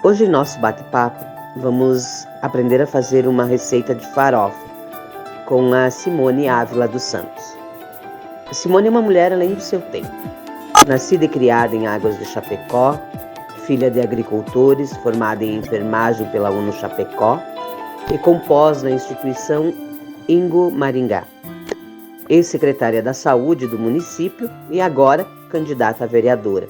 Hoje, em nosso bate-papo, vamos aprender a fazer uma receita de farofa com a Simone Ávila dos Santos. A Simone é uma mulher além do seu tempo. Nascida e criada em Águas de Chapecó, filha de agricultores, formada em enfermagem pela UNO Chapecó e compós na instituição Ingo Maringá. Ex-secretária da Saúde do município e agora candidata a vereadora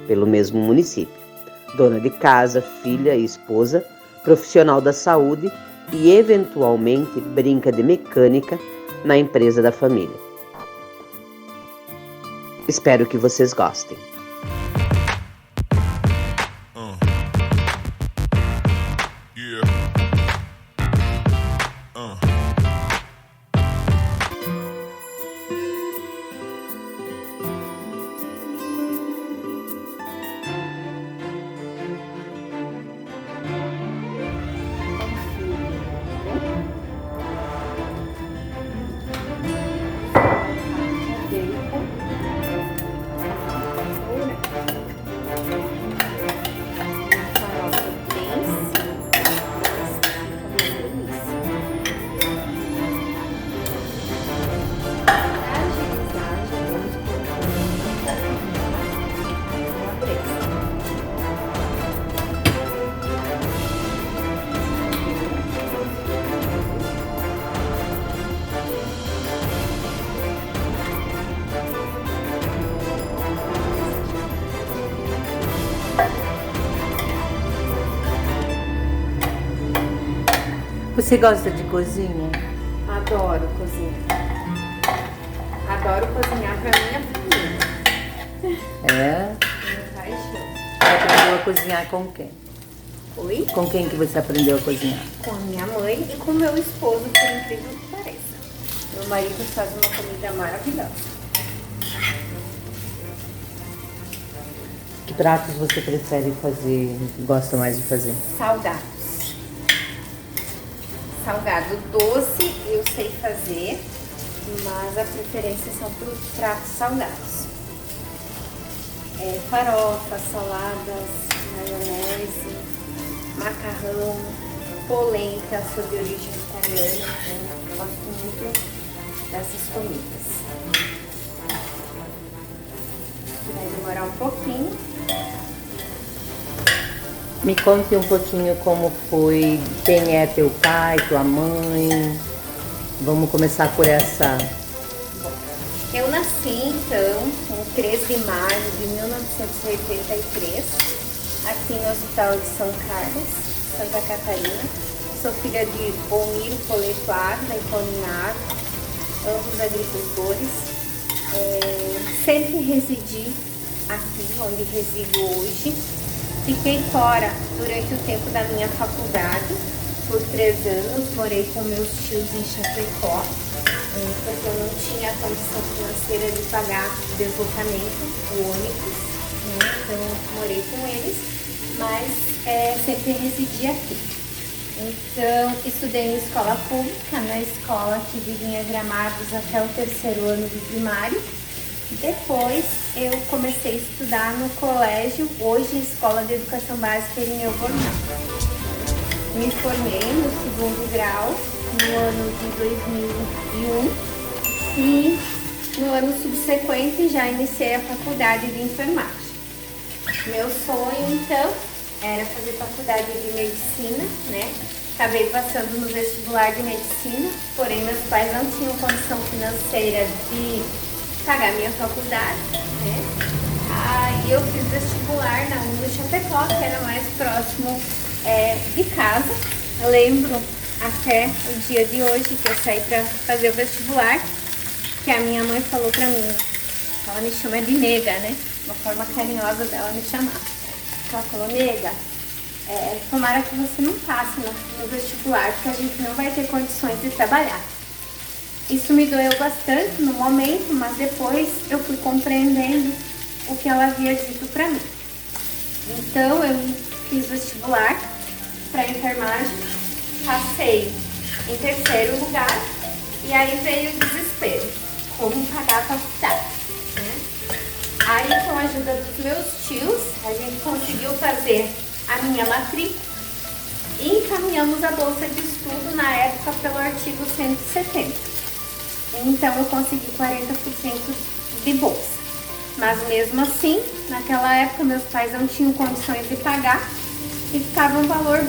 pelo mesmo município. Dona de casa, filha e esposa, profissional da saúde e, eventualmente, brinca de mecânica na empresa da família. Espero que vocês gostem. Você gosta de cozinha? Adoro cozinhar. Adoro cozinhar pra minha família. É? Minha paixão. Você aprendeu a cozinhar com quem? Oi? Com quem que você aprendeu a cozinhar? Com a minha mãe e com meu esposo, por incrível que pareça. Meu marido faz uma comida maravilhosa. Que pratos você prefere fazer, gosta mais de fazer? Salgados. Salgado doce eu sei fazer, mas a preferência são para os pratos salgados. Farofa, saladas, maionese, macarrão, polenta, sou de origem italiana, então gosto muito dessas comidas. Vai demorar um pouquinho. Me conte um pouquinho como foi, quem é teu pai, tua mãe. Vamos começar por essa. Eu nasci, então, em 13 de maio de 1983, aqui no Hospital de São Carlos, Santa Catarina. Sou filha de Omiro Poleto Ávila e Polinar, ambos agricultores. Sempre residi aqui, onde resido hoje. Fiquei fora durante o tempo da minha faculdade, por 3 anos, morei com meus tios em Chapecó, porque eu não tinha condição financeira de pagar o deslocamento, o ônibus, né? Então morei com eles, mas sempre residi aqui. Então estudei em escola pública, na escola que vivia em Gramados até o 3º ano do primário. Depois eu comecei a estudar no colégio, hoje Escola de Educação Básica Irineu Bornal. Me formei no 2º grau no ano de 2001 e no ano subsequente já iniciei a faculdade de enfermagem. Meu sonho então era fazer faculdade de medicina, né? Acabei passando no vestibular de medicina, porém meus pais não tinham condição financeira de pagar minha faculdade, né? Aí eu fiz vestibular na UNO Chapecó, que era mais próximo de casa. Eu lembro até o dia de hoje que eu saí para fazer o vestibular, que a minha mãe falou pra mim, ela me chama de nega, né? Uma forma carinhosa dela me chamar. Ela falou, nega, tomara que você não passe no vestibular, porque a gente não vai ter condições de trabalhar. Isso me doeu bastante no momento, mas depois eu fui compreendendo o que ela havia dito pra mim. Então eu fiz vestibular para enfermagem, passei em 3º lugar e aí veio o desespero, como pagar a faculdade, né? Aí com a ajuda dos meus tios, a gente conseguiu fazer a minha matrícula e encaminhamos a bolsa de estudo na época pelo artigo 170. Então eu consegui 40% de bolsa. Mas mesmo assim, naquela época meus pais não tinham condições de pagar e ficava um valor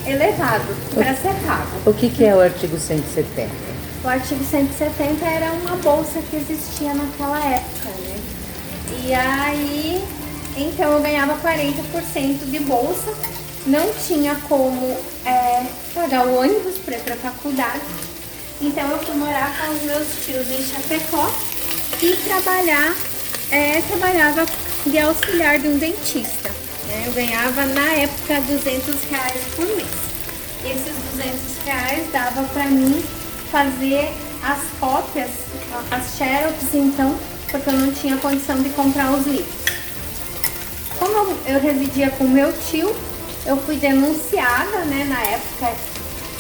elevado para ser pago. O que é o artigo 170? O artigo 170 era uma bolsa que existia naquela época, né? E aí, então eu ganhava 40% de bolsa, não tinha como pagar o ônibus para ir para a faculdade. Então eu fui morar com os meus tios em Chapecó e trabalhava de auxiliar de um dentista. Né? Eu ganhava na época R$200 por mês. Esses R$200 dava para mim fazer as cópias, as xerox, então, porque eu não tinha condição de comprar os livros. Como eu residia com meu tio, eu fui denunciada, né, na época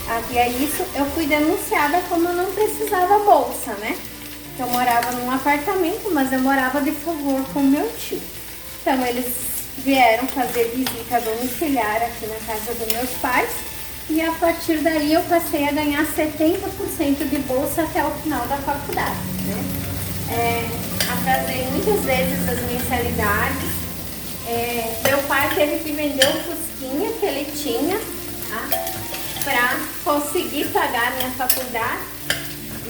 havia isso, eu fui denunciada como eu não precisava bolsa, né? Eu morava num apartamento, mas eu morava de favor com meu tio. Então eles vieram fazer visita domiciliar aqui na casa dos meus pais e a partir daí eu passei a ganhar 70% de bolsa até o final da faculdade, né? Atrasei muitas vezes as mensalidades. Meu pai teve que vender o Fusquinha que ele tinha, tá? Para conseguir pagar a minha faculdade,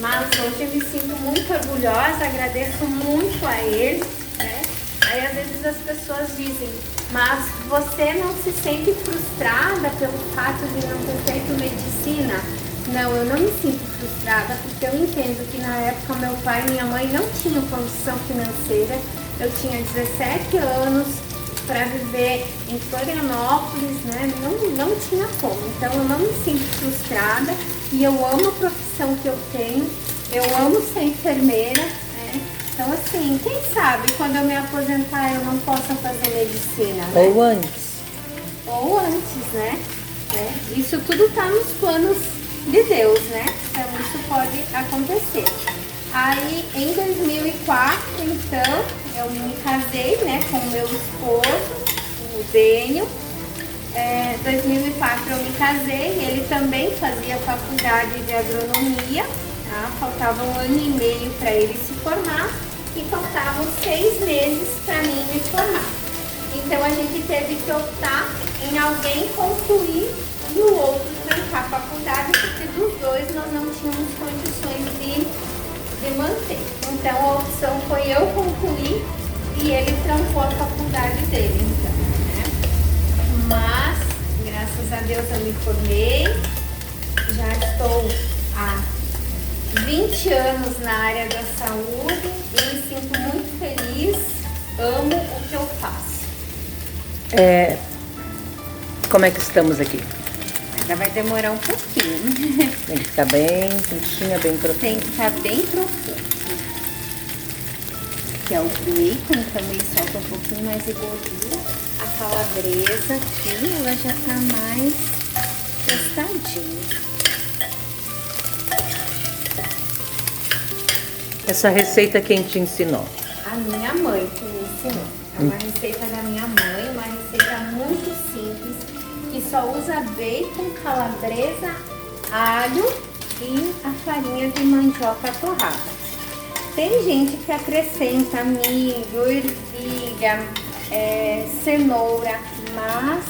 mas hoje eu me sinto muito orgulhosa, agradeço muito a ele, né? Aí às vezes as pessoas dizem, mas você não se sente frustrada pelo fato de não ter feito medicina? Não, eu não me sinto frustrada porque eu entendo que na época meu pai e minha mãe não tinham condição financeira, eu tinha 17 anos, para viver em Florianópolis, né? Não tinha como. Então eu não me sinto frustrada e eu amo a profissão que eu tenho, eu amo ser enfermeira, né? Então assim, quem sabe quando eu me aposentar eu não possa fazer medicina, né? Ou antes. Ou antes, né? Isso tudo tá nos planos de Deus, né? Então isso pode acontecer. Aí em 2004, então, eu me casei, né, com o meu esposo, o Dênio. 2004 eu me casei, ele também fazia faculdade de agronomia, tá? Faltava 1 ano e meio para ele se formar e faltavam 6 meses para mim me formar. Então a gente teve que optar em alguém concluir e o outro trancar a faculdade, porque dos dois nós não tínhamos condições de manter. Então a opção foi eu concluir e ele trancou a faculdade dele, então, né? Mas, graças a Deus eu me formei, já estou há 20 anos na área da saúde e me sinto muito feliz, amo o que eu faço. Como é que estamos aqui? Ainda vai demorar um pouquinho. Tem que ficar bem quentinha, bem profundo. Tem que ficar bem profundo. Que é o bacon, também solta um pouquinho mais de gordura. A calabresa aqui, ela já tá mais tostadinha. Essa receita quem te ensinou? A minha mãe que me ensinou. É uma receita da minha mãe, uma receita muito simples, que só usa bacon, calabresa, alho e a farinha de mandioca torrada. Tem gente que acrescenta milho, ervilha, cenoura, mas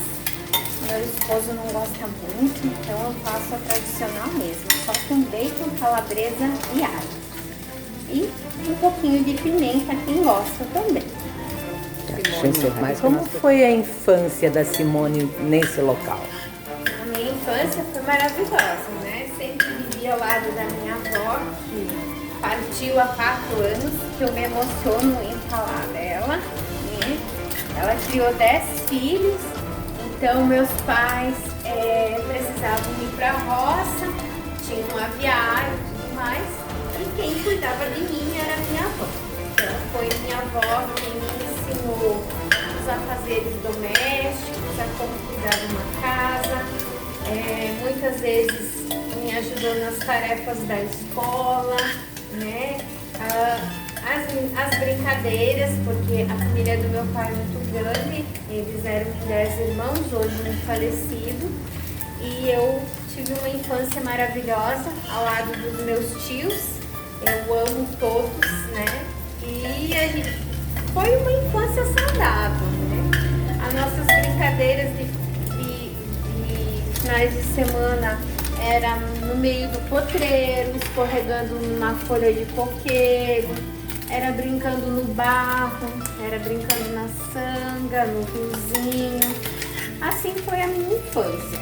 meu esposo não gosta muito, então eu faço a tradicional mesmo, só com bacon, calabresa e alho. E um pouquinho de pimenta, quem gosta também. Mas como foi a infância da Simone nesse local? A minha infância foi maravilhosa, né? Sempre vivia ao lado da minha avó, que partiu há 4 anos, que eu me emociono em falar dela, né? Ela criou 10 filhos, então meus pais precisavam ir para a roça, tinham um aviário e tudo mais, e quem cuidava de mim era minha avó. Então foi minha avó quem me ensinou os afazeres domésticos, a como cuidar de uma casa, muitas vezes me ajudou nas tarefas da escola, né? As brincadeiras, porque a família do meu pai é muito grande, Eles eram em 10 irmãos, hoje um falecido. E eu tive uma infância maravilhosa ao lado dos meus tios. Eu amo todos, né? E foi uma infância saudável, né? As nossas brincadeiras de finais de semana era no meio do potreiro, escorregando na folha de coqueiro, era brincando no barro, era brincando na sanga, no riozinho. Assim foi a minha infância.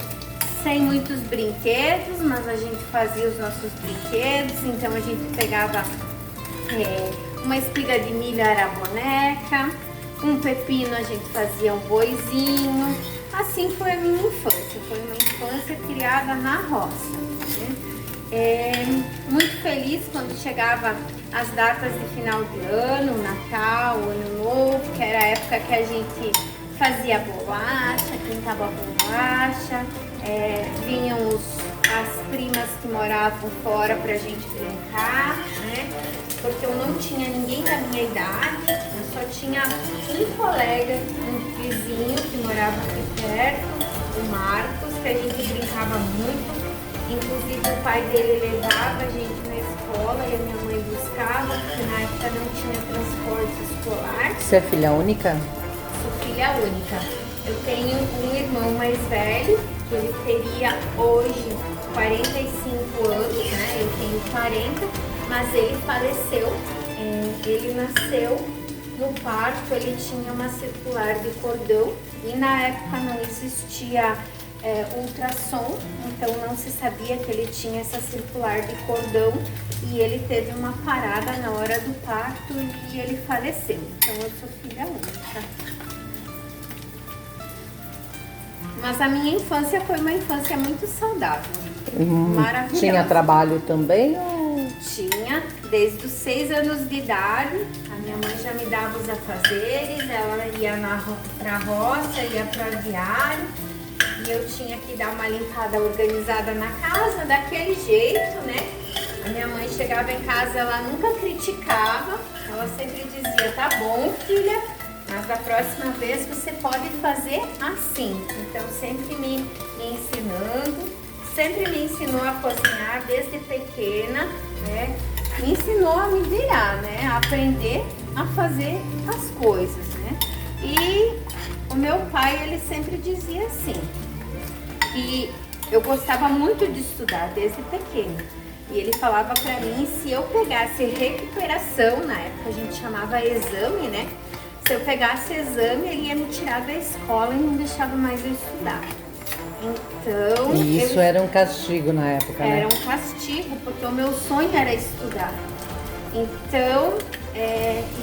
Sem muitos brinquedos, mas a gente fazia os nossos brinquedos, então a gente pegava uma espiga de milho, era a boneca, um pepino a gente fazia um boizinho. Assim foi a minha infância, foi uma infância criada na roça, né? Muito feliz quando chegava as datas de final de ano, Natal, Ano Novo, que era a época que a gente fazia bolacha, pintava bolacha, vinham as primas que moravam fora pra gente brincar, né? Porque eu não tinha ninguém da minha idade, eu só tinha um colega, um vizinho que morava aqui perto, o Marcos, que a gente brincava muito. Inclusive o pai dele levava a gente na escola e a minha mãe buscava, porque na época não tinha transporte escolar. Você é filha única? Sou filha única. Eu tenho um irmão mais velho, que ele teria hoje 45 anos, né? Eu tenho 40, mas ele faleceu. Ele nasceu no parto, ele tinha uma circular de cordão e na época não existia ultrassom, então não se sabia que ele tinha essa circular de cordão e ele teve uma parada na hora do parto e ele faleceu. Então eu sou filha única. Mas a minha infância foi uma infância muito saudável, maravilhosa. Tinha trabalho também? Tinha, desde os 6 anos de idade, a minha mãe já me dava os afazeres, ela ia pra roça, ia pro aviário, e eu tinha que dar uma limpada organizada na casa, daquele jeito, né? A minha mãe chegava em casa, ela nunca criticava, ela sempre dizia, tá bom, filha, mas da próxima vez você pode fazer assim. Então sempre me ensinando, sempre me ensinou a cozinhar desde pequena, né? Me ensinou a me virar, né? A aprender a fazer as coisas, né? E o meu pai, ele sempre dizia assim, e eu gostava muito de estudar desde pequena. E ele falava pra mim, se eu pegasse recuperação, na época a gente chamava exame, né? Se eu pegasse exame, ele ia me tirar da escola e não deixava mais eu estudar. Então... E isso era um castigo na época, né? Era um castigo, porque o meu sonho era estudar. Então,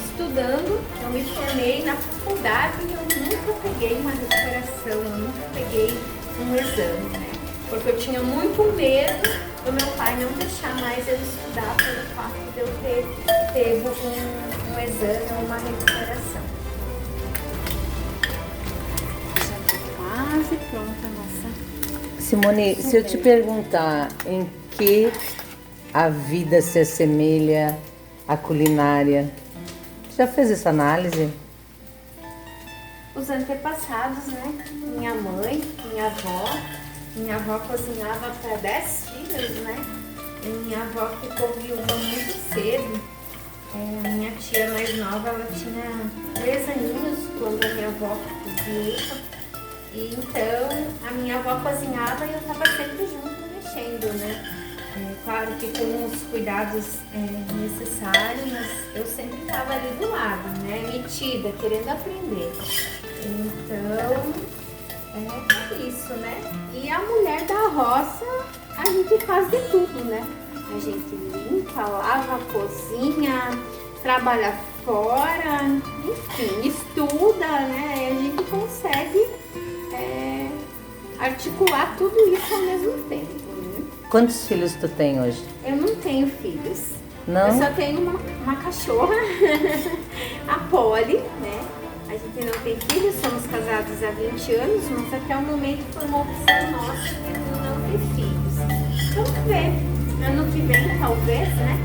estudando, eu me formei na faculdade e eu nunca peguei uma recuperação, eu nunca peguei um exame, né? Porque eu tinha muito medo do meu pai não deixar mais eu estudar pelo fato de eu ter um exame ou uma recuperação. Já está quase pronta a nossa... Simone, se eu te perguntar em que a vida se assemelha à culinária, já fez essa análise? Os antepassados, né? Minha mãe, minha avó. Minha avó cozinhava para 10 filhos, né? E minha avó ficou viúva muito cedo. A minha tia mais nova, ela tinha 3 aninhos quando a minha avó ficou viúva. E então, a minha avó cozinhava e eu estava sempre junto, mexendo, né? Claro que com os cuidados necessários, mas eu sempre estava ali do lado, né? Metida, querendo aprender. Então, é isso, né? E a mulher da roça, a gente faz de tudo, né? A gente limpa, lava, cozinha, trabalha fora, enfim, estuda, né? E a gente consegue articular tudo isso ao mesmo tempo, né? Quantos filhos tu tem hoje? Eu não tenho filhos. Não? Eu só tenho uma cachorra, a Polly, né? A gente não tem filhos, somos casados há 20 anos, mas até o momento foi uma opção nossa de não ter filhos. Vamos ver, ano que vem talvez, né?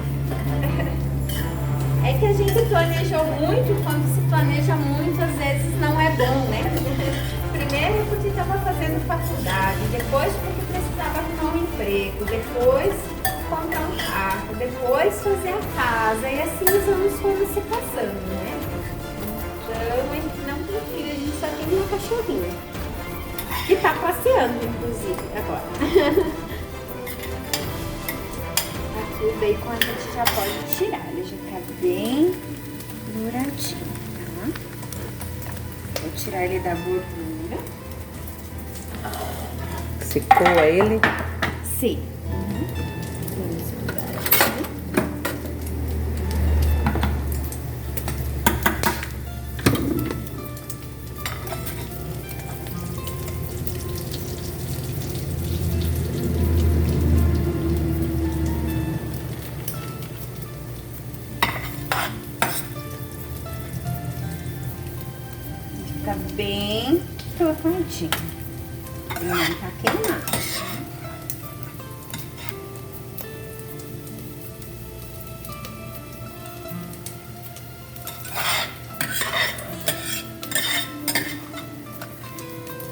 É que a gente planejou muito, quando se planeja muito, às vezes não é bom, né? depois comprar um carro, depois fazer a casa, e assim os anos foram se passando, né? Então a gente não tem filho, a gente só tem uma cachorrinha. Que tá passeando, inclusive, agora. Aqui o bacon a gente já pode tirar, ele já tá bem douradinho, tá? Vou tirar ele da gordura. Secou ele? Sim. Vamos misturar aqui. Fica bem torradinho. Ele não tá queimado.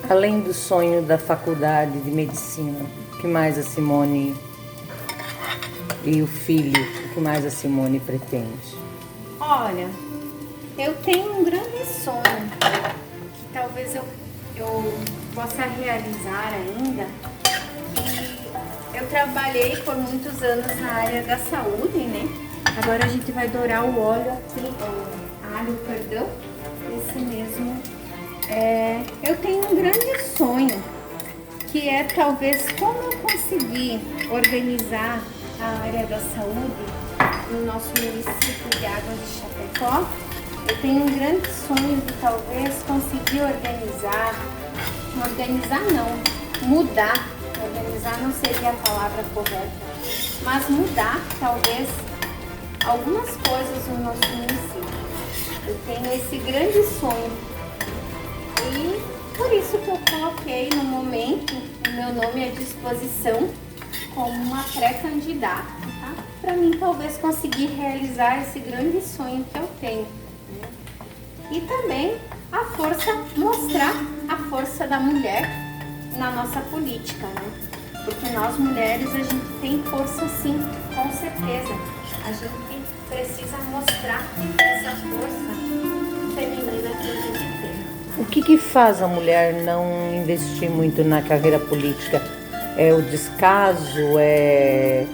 Além do sonho da faculdade de medicina, o que mais a Simone e o filho, o que mais a Simone pretende? Olha, eu tenho um grande sonho que talvez eu possa realizar ainda. Que eu trabalhei por muitos anos na área da saúde, né? Agora a gente vai dourar o óleo aqui, o alho, perdão, esse mesmo. Eu tenho um grande sonho, que é talvez como eu conseguir organizar a área da saúde no nosso município de Águas de Chapecó. Eu tenho um grande sonho de talvez conseguir organizar não, mudar, organizar não seria a palavra correta, mas mudar talvez algumas coisas no nosso município. Eu tenho esse grande sonho. E por isso que eu coloquei no momento o meu nome à disposição como uma pré-candidata, tá? Para mim talvez conseguir realizar esse grande sonho que eu tenho, né? E também mostrar a força da mulher na nossa política, né? Porque nós mulheres a gente tem força sim, com certeza. A gente precisa mostrar essa força feminina que a gente tem. O que faz a mulher não investir muito na carreira política? É o descaso? É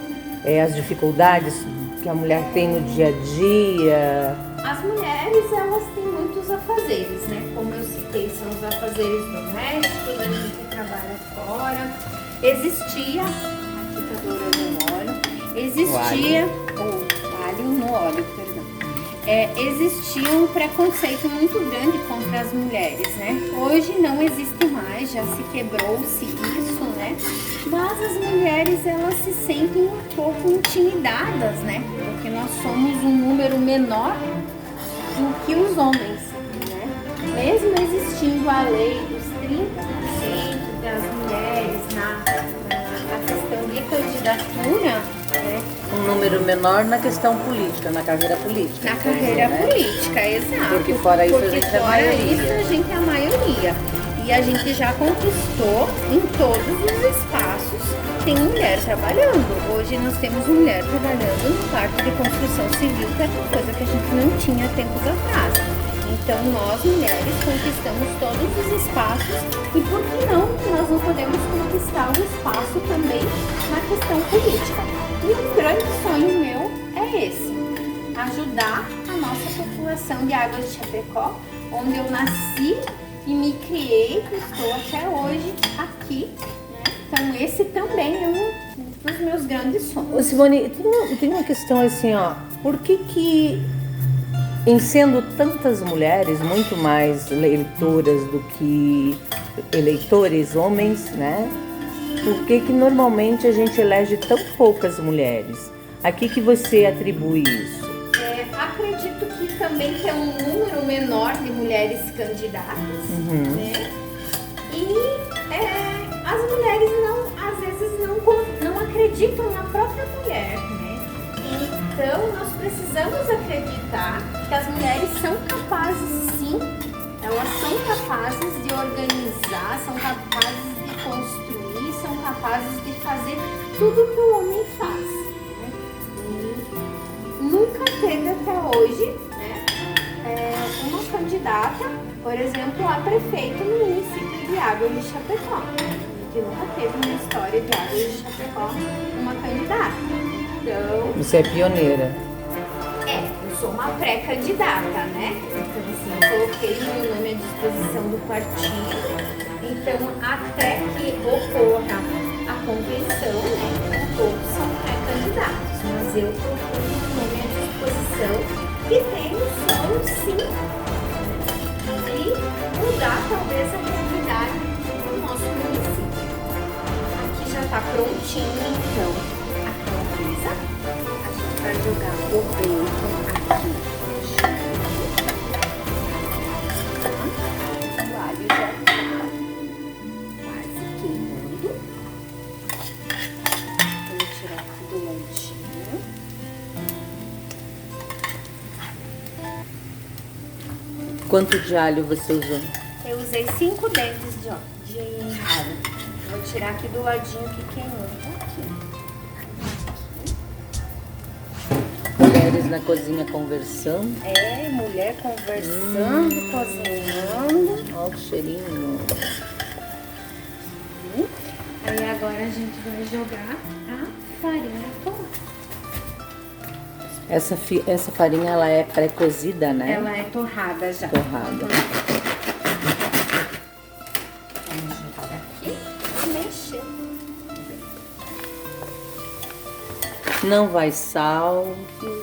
as dificuldades que a mulher tem no dia a dia? As mulheres, elas têm muitos afazeres, né? Como eu citei, são os afazeres domésticos, a gente trabalha fora. Existia, aqui tá dourando o óleo, existia, o alho no óleo, perdão. Existia um preconceito muito grande contra as mulheres, né? Hoje não existe mais, já se quebrou-se isso, né? Mas as mulheres, elas se sentem um pouco intimidadas, né? Porque nós somos um número menor do que os homens, né? Mesmo existindo a lei dos 30% das mulheres na questão de candidatura, né? Um número menor na questão política, na carreira política. Na carreira política, exato. Porque fora isso a gente é a maioria. Isso a gente é a maioria. E a gente já conquistou em todos os espaços. Tem mulher trabalhando. Hoje nós temos mulher trabalhando no parque de construção civil, que é uma coisa que a gente não tinha tempos atrás. Então nós mulheres conquistamos todos os espaços e por que não nós não podemos conquistar um espaço também na questão política? E um grande sonho meu é esse, ajudar a nossa população de Águas de Chapecó, onde eu nasci e me criei, estou até hoje aqui, né? Então esse também é um dos meus grandes sonhos. Ô Simone, tem uma questão assim, ó, por que em sendo tantas mulheres, muito mais eleitoras do que eleitores homens, né? Por que normalmente a gente elege tão poucas mulheres? A que você atribui isso? Acredito que também tem um número menor de mulheres candidatas, né? E as mulheres às vezes não acreditam na própria mulher, né? Então nós precisamos acreditar que as mulheres são capazes, sim, elas são capazes de organizar, são capazes de construir, são capazes de fazer tudo que o homem faz, né? E nunca teve até hoje, né, uma candidata, por exemplo, a prefeito no município de Águas de Chapecó. Que nunca teve uma história de Águas de Chapecó uma candidata. Então, Você é pioneira. eu sou uma pré-candidata, né? Então, assim, coloquei meu nome à disposição do partido. Então, até que ocorra a convenção, né? Todos são pré-candidatos, mas eu coloquei meu nome à disposição e tenho sonho, sim, de mudar talvez a realidade do nosso município. Aqui já está prontinho, então, a camisa. A gente vai jogar o bacon aqui. O alho já está quase queimando. Vou tirar aqui do ladinho. Quanto de alho você usou? Eu usei 5 dentes de alho. Vou tirar aqui do ladinho que queimou um pouquinho. Mulheres na cozinha conversando. Mulher conversando, cozinhando. Olha o cheirinho. Aí agora a gente vai jogar a farinha torrada. Essa farinha, ela é pré-cozida, né? Ela é torrada já. Torrada. Vamos jogar aqui e mexer. Não vai sal.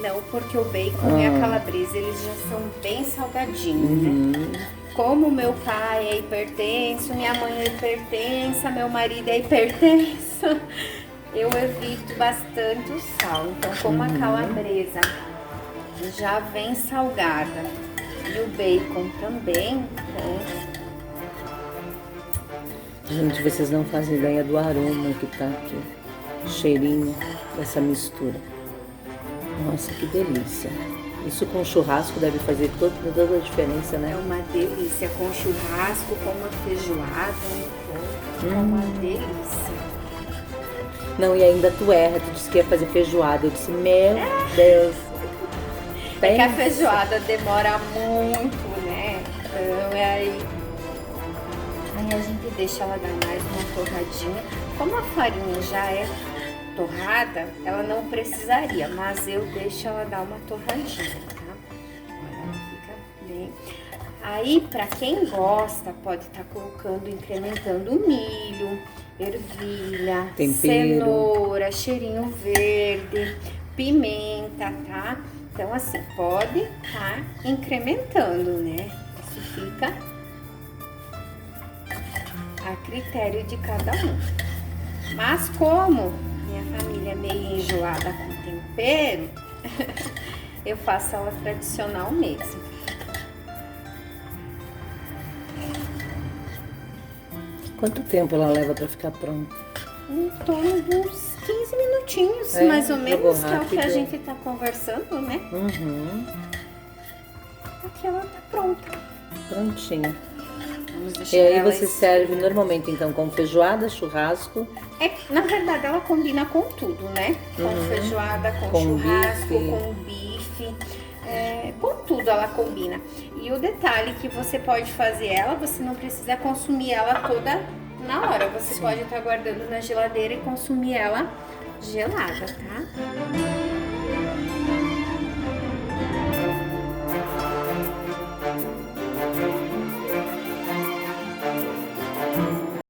Não, porque o bacon e a calabresa, eles já são bem salgadinhos, né? Como meu pai é hipertenso, minha mãe é hipertensa, meu marido é hipertenso, eu evito bastante o sal. Então, como a calabresa já vem salgada e o bacon também, Gente, vocês não fazem ideia do aroma que tá aqui. Cheirinho dessa mistura. Nossa, que delícia. Isso com churrasco deve fazer toda a diferença, né? é uma delícia. Com churrasco, com uma feijoada, é uma delícia. Não, e ainda tu erra, tu disse que ia fazer feijoada. Eu disse, meu Deus. É que a feijoada demora muito, né? Então, aí a gente deixa ela dar mais uma torradinha. Como a farinha já é torrada, ela não precisaria, mas eu deixo ela dar uma torradinha, tá? Olha, ela fica bem. Aí, pra quem gosta, pode estar colocando, incrementando milho, ervilha, Tempero. cenoura, cheirinho verde, pimenta, tá? Então, assim, pode estar incrementando, né? Isso fica a critério de cada um. Mas como minha família é meio enjoada com tempero, eu faço ela tradicional mesmo. Quanto tempo ela leva pra ficar pronta? Em torno de uns 15 minutinhos, É, mais ou jogou menos, que é o que a rápido. gente tá conversando, né? Aqui ela tá pronta. Prontinha. Vamos deixar E aí ela você serve normalmente então com feijoada, churrasco. Na verdade, ela combina com tudo, né? Com feijoada, com churrasco, bife. com bife, com tudo ela combina. E o detalhe que você pode fazer ela, você não precisa consumir ela toda na hora. Você pode estar guardando na geladeira e consumir ela gelada, tá?